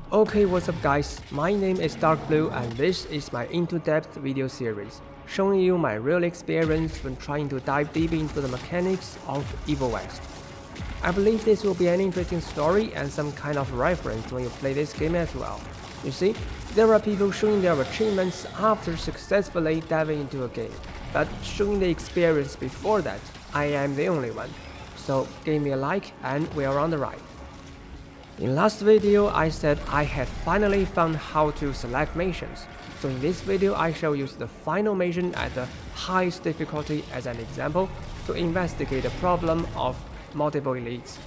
Okay, what's up guys, my name is Darkbblue and this is my into-depth video series, showing you my real experience when trying to dive deep into the mechanics of Evil West. I believe this will be an interesting story and some kind of reference when you play this game as well. You see, there are people showing their achievements after successfully diving into a game, but showing the experience before that, I am the only one. So give me a like and we are on the ride. In last video, I said I had finally found how to select missions, so in this video I shall use the final mission at the highest difficulty as an example to investigate the problem of multiple elites.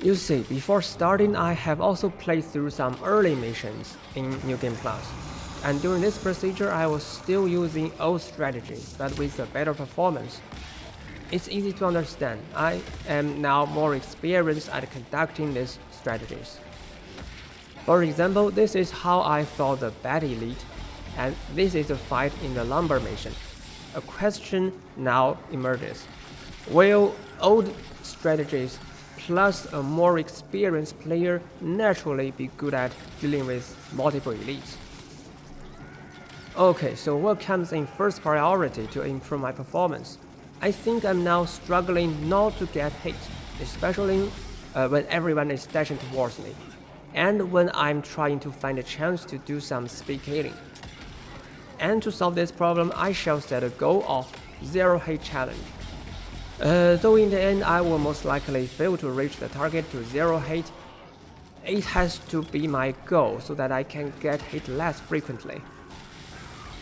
You see, before starting I have also played through some early missions in New Game Plus, and during this procedure I was still using old strategies but with a better performance. It's easy to understand, I am now more experienced at conducting these strategies. For example, this is how I fought the Bad Elite, and this is a fight in the Lumber mission. A question now emerges. Will old strategies plus a more experienced player naturally be good at dealing with multiple elites? Okay, so what comes in first priority to improve my performance? I think I'm now struggling not to get hit, especially when everyone is dashing towards me, and when I'm trying to find a chance to do some speed killing. And to solve this problem, I shall set a goal of 0 hit challenge. Though in the end I will most likely fail to reach the target to 0 hit, it has to be my goal so that I can get hit less frequently.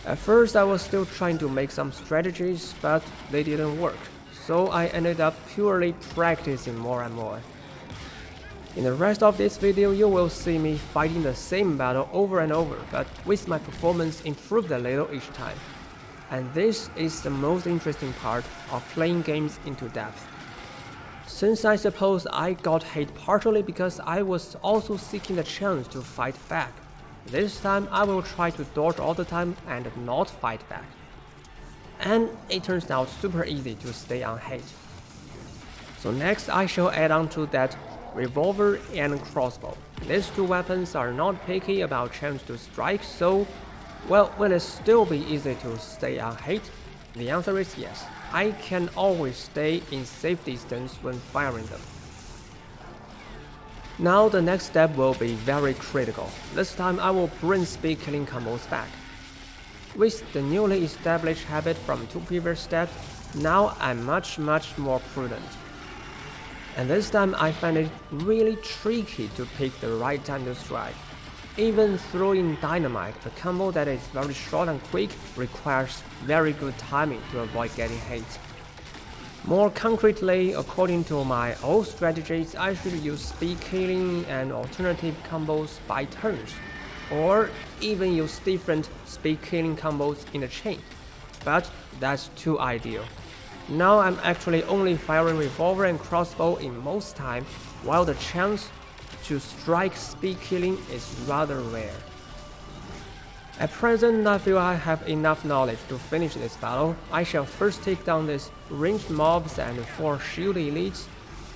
At first I was still trying to make some strategies, but they didn't work, so I ended up purely practicing more and more. In the rest of this video you will see me fighting the same battle over and over, but with my performance improved a little each time. And this is the most interesting part of playing games into depth. Since I suppose I got hit partially because I was also seeking the chance to fight back, this time I will try to dodge all the time and not fight back. And it turns out super easy to stay on hit. So next I shall add on to that revolver and crossbow. These two weapons are not picky about chance to strike, so well, will it still be easy to stay on hit? The answer is yes. I can always stay in safe distance when firing them. Now the next step will be very critical. This time I will bring speed killing combos back. With the newly established habit from 2 previous steps, now I'm much more prudent. And this time I find it really tricky to pick the right time to strike. Even throwing dynamite, a combo that is very short and quick, requires very good timing to avoid getting hit. More concretely, according to my old strategies, I should use speed killing and alternative combos by turns, or even use different speed killing combos in a chain, but that's too ideal. Now I'm actually only firing revolver and crossbow in most time, while the chance to strike speed killing is rather rare. At present, I feel I have enough knowledge to finish this battle. I shall first take down these ranged mobs and 4 shield elites,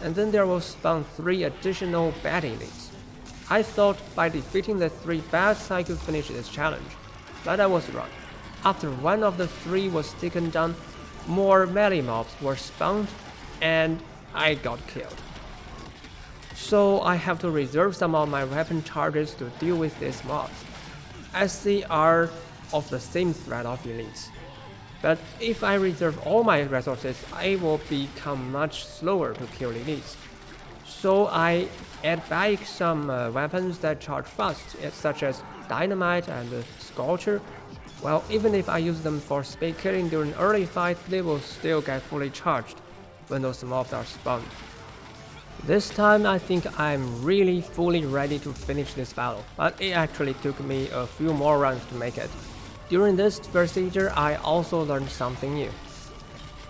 and then there will spawn 3 additional bad elites. I thought by defeating the 3 bats I could finish this challenge, but I was wrong. After one of the 3 was taken down, more melee mobs were spawned, and I got killed. So I have to reserve some of my weapon charges to deal with these mobs, as they are of the same threat of elites. But if I reserve all my resources, I will become much slower to kill elites. So I add back some weapons that charge fast, such as dynamite and scorcher. Well, even if I use them for speed killing during early fight, they will still get fully charged when those mobs are spawned. This time I think I'm really fully ready to finish this battle, but it actually took me a few more runs to make it. During this procedure I also learned something new.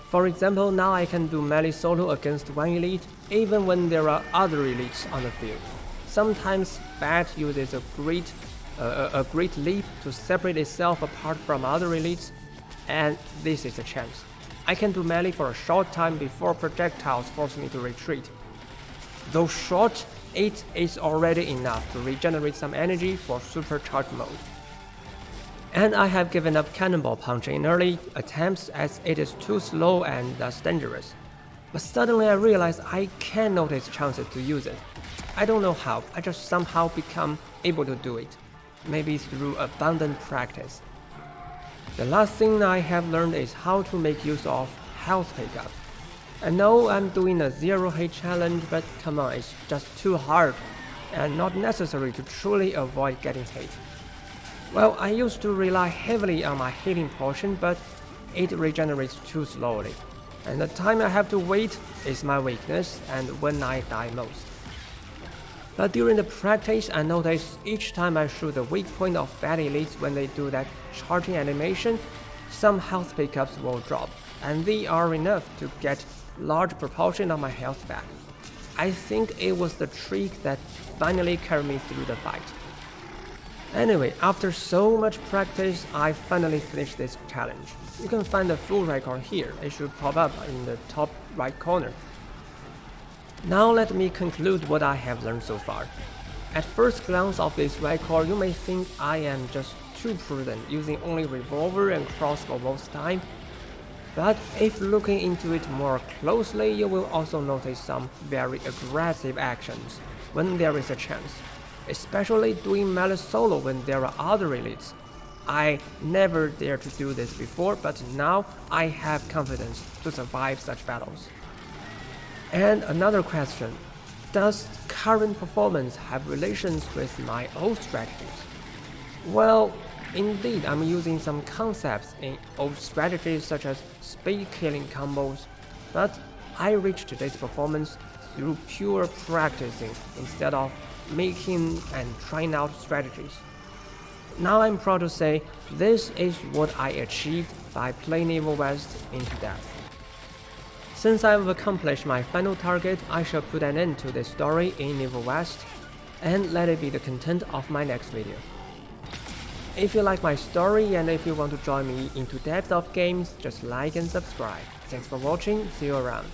For example, now I can do melee solo against one elite even when there are other elites on the field. Sometimes Bat uses a great leap to separate itself apart from other elites, and this is a chance. I can do melee for a short time before projectiles force me to retreat. Though short, it is already enough to regenerate some energy for supercharged mode. And I have given up cannonball punching in early attempts as it is too slow and thus dangerous. But suddenly I realized I can notice chances to use it. I don't know how, I just somehow become able to do it. Maybe through abundant practice. The last thing I have learned is how to make use of health pickup. I know I'm doing a zero hate challenge, but come on, it's just too hard and not necessary to truly avoid getting hit. Well, I used to rely heavily on my healing potion, but it regenerates too slowly. And the time I have to wait is my weakness and when I die most. But during the practice, I noticed each time I shoot the weak point of bad elites when they do that charging animation, some health pickups will drop, and they are enough to get large proportion of my health back. I think it was the trick that finally carried me through the fight. Anyway, after so much practice, I finally finished this challenge. You can find the full record here, it should pop up in the top right corner. Now let me conclude what I have learned so far. At first glance of this record, you may think I am just too prudent, using only revolver and crossbow most time. But if looking into it more closely, you will also notice some very aggressive actions when there is a chance. Especially doing melee solo when there are other elites. I never dared to do this before, but now I have confidence to survive such battles. And another question, does current performance have relations with my old strategies? Well, indeed, I'm using some concepts in old strategies such as speed killing combos, but I reached this performance through pure practicing instead of making and trying out strategies. Now I'm proud to say this is what I achieved by playing Evil West into depth. Since I've accomplished my final target, I shall put an end to this story in Evil West and let it be the content of my next video. If you like my story and if you want to join me into depth of games, just like and subscribe. Thanks for watching, see you around.